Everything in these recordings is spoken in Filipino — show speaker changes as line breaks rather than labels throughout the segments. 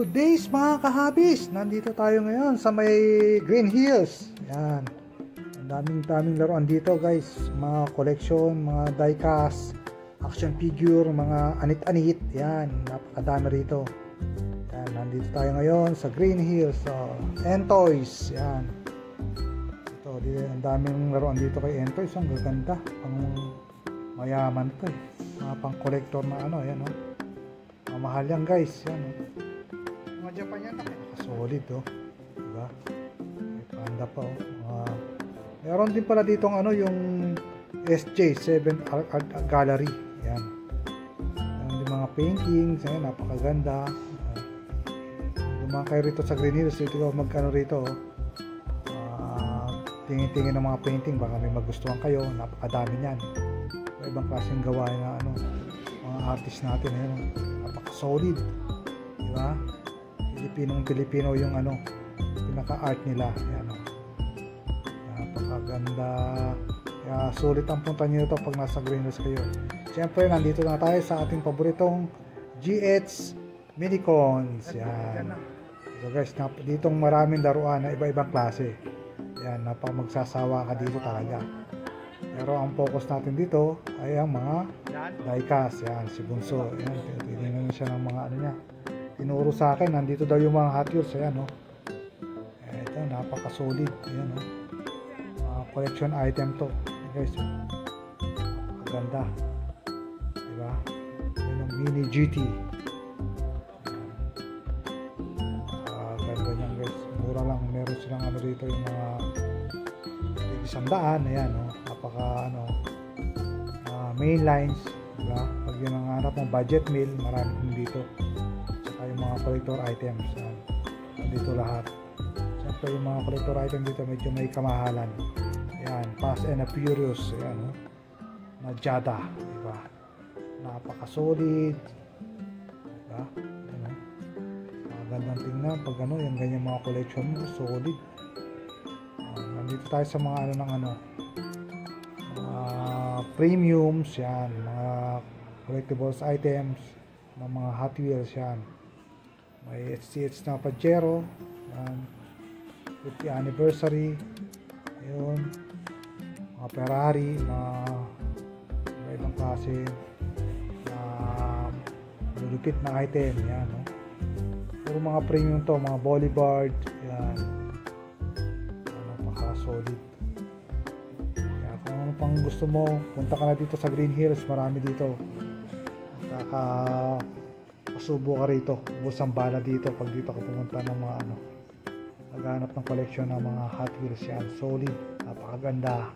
Good days mga kahabis! Nandito tayo ngayon sa may Green Hills. Yan. Ang daming laruan dito guys. Mga collection, mga diecast, action figure, mga anit-anit. Yan. Napakadami rito. Yan. Nandito tayo ngayon sa Green Hills. Entoys. Yan. Ito, ang daming laruan dito kay Entoys. Ang gaganda. Pang mayaman to eh. Mga pang collector na ano. Yan o. Mahal yan guys. Yan o. Japan yan solid oh, diba? May panda pa oh. Meron din pala ditong ano yung SJ7 Art Gallery. Yan. Yung mga paintings, ayan, napakaganda. Lumang kayo rito sa Green Hills, dito magkano rito tingin-tingin ng mga painting, baka may magustuhan kayo. Napakadami niyan. Ibang klaseng gawa na ano, mga artist natin, ayan, napaka-solid, diba? Pilipino yung ano, pinaka-art nila. Ayan, oh. Napakaganda. Kaya sulit ang punta nyo ito pag nasa Green Hills kayo. Siyempre, nandito na tayo sa ating paboritong GH Minicons. Yan. So guys, ditong maraming laruan na iba-ibang klase. Yan, magsasawa ka dito talaga. Pero ang focus natin dito ay ang mga diecast. Yan, si Bunso. Yan, titignan siya ng mga ano niya. Tinuro sa akin, nandito daw yung mga Hot Wheels. Ayan, oh. Ito, napaka-solid. Ayan, oh. Collection item to. Guys, napakaganda. Diba? Ayan, yung mini GT. Ganda niyan, guys. Mura lang. Meron silang ano dito, yung mga 100. Ayan, oh. Napaka, ano, main lines. Diba? Pag yun ang hanap ng budget meal, marami din dito. Yung mga collector items, dito lahat. Siyempre yung mga collector items dito medyo may kamahalan. Ayan, Fast and Furious. Ayan, oh. Na Jada, diba? Napaka-solid, diba? Ayan, oh. Magandang tingnan pag ano, yung ganyan mga collection mo, solid. Nandito tayo sa mga ano ng ano, premiums, yan, mga collectibles items ng mga Hot Wheels, yan. May HTH na Pajero, 50th anniversary, yun, mga Ferrari, mga ibang klase lulupit na item, yan, no? Puro mga premium to, mga Bolivard, yan, napaka-solid. Kaya kung ano pang gusto mo, punta ka na dito sa Green Hills, marami dito. Pasubo ka rito, ubos ang bala dito pag dito ka pumunta ng mga ano, naghanap ng collection ng mga Hot Wheels. Yan, solid, napakaganda,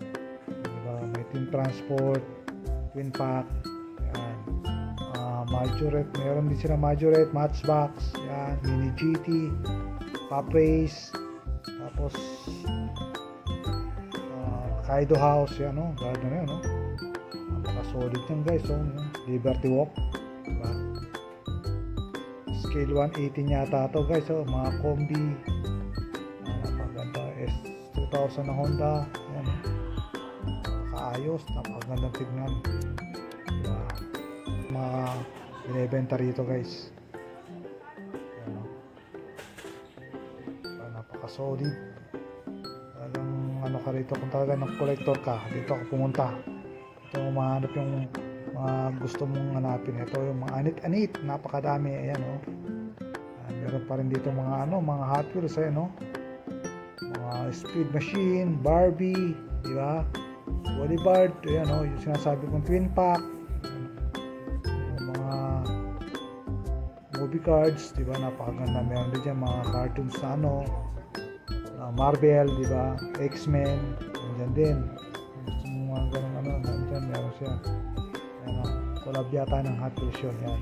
diba? May Team Transport, Twin Pack, yan, Majorette, meron din sila Majorette, Matchbox, yan, Mini GT, Pop Race, tapos Kaido House, yan, no? Ganda na yan, no? Napaka-solid yan guys, oh, Liberty Walk, diba? Scale 118 yata to guys, oh, mga combi, napaganda. S2000 na Honda, yan, kaayos, napagandang tignan, yeah. Mga binibenta rito guys, yan, napaka-solid. Talagang ano ka rito, kung talaga ng collector ka, dito ka pumunta, ito mahanap yung gusto mong hanapin. Ito yung mga anit-anit, napakadami. Ayan, oh. Meron pa rin dito mga ano, mga Hot Wheels, ayan, oh. Mga Speed Machine, Barbie, di ba? Bolivard, ayan, oh, yung sinasabi kong Twin Pack, yung mga movie cards, di ba? Napakaganda. Meron din dyan mga cartoons na ano, Marvel, di ba? X-Men, nandiyan din. Gusto mo mga ganun ano, nandiyan, meron siya. Collab yata ng Hot Wheels yun, yan.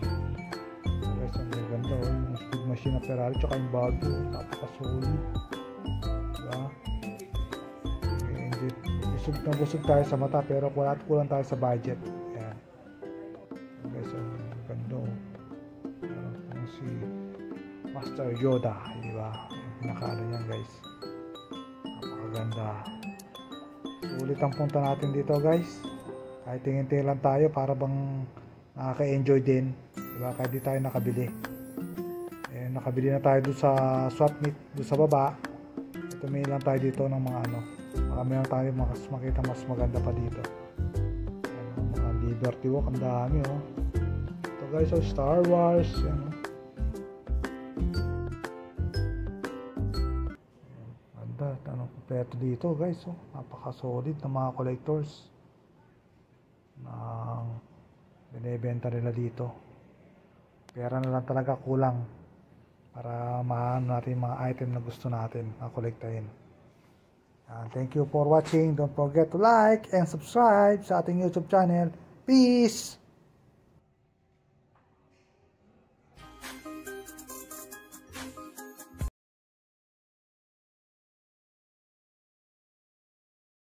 Guys, ang ganda, oh, yung Speed Machine na Ferrari, tsaka yung bago, napaka-solid, diba? Okay, busog tayo sa mata, pero kulang tayo sa budget, yan. Guys, ang ganda, oh. Si Master Yoda, diba? Yung pinakano niyan guys, napakaganda. Sulit ang punta natin dito guys. Kahit tingin-tingin lang tayo, para bang nakaka-enjoy din, diba? Kahit di tayo nakabili. nakabili na tayo doon sa swap meet doon sa baba. Tumingin lang tayo dito ng mga ano, baka meron tayo makita mas maganda pa dito. Ayan, mga Liberty Walk, ang dami oh. Ito guys, oh, Star Wars, yan oh. Ganda, ano, kompleto dito guys oh. Napaka solid ng mga collectors ng binibenta nila dito. Pera na lang talaga kulang para maano natin mga item na gusto natin makolektahin. Thank you for watching. Don't forget to like and subscribe sa ating YouTube channel. Peace!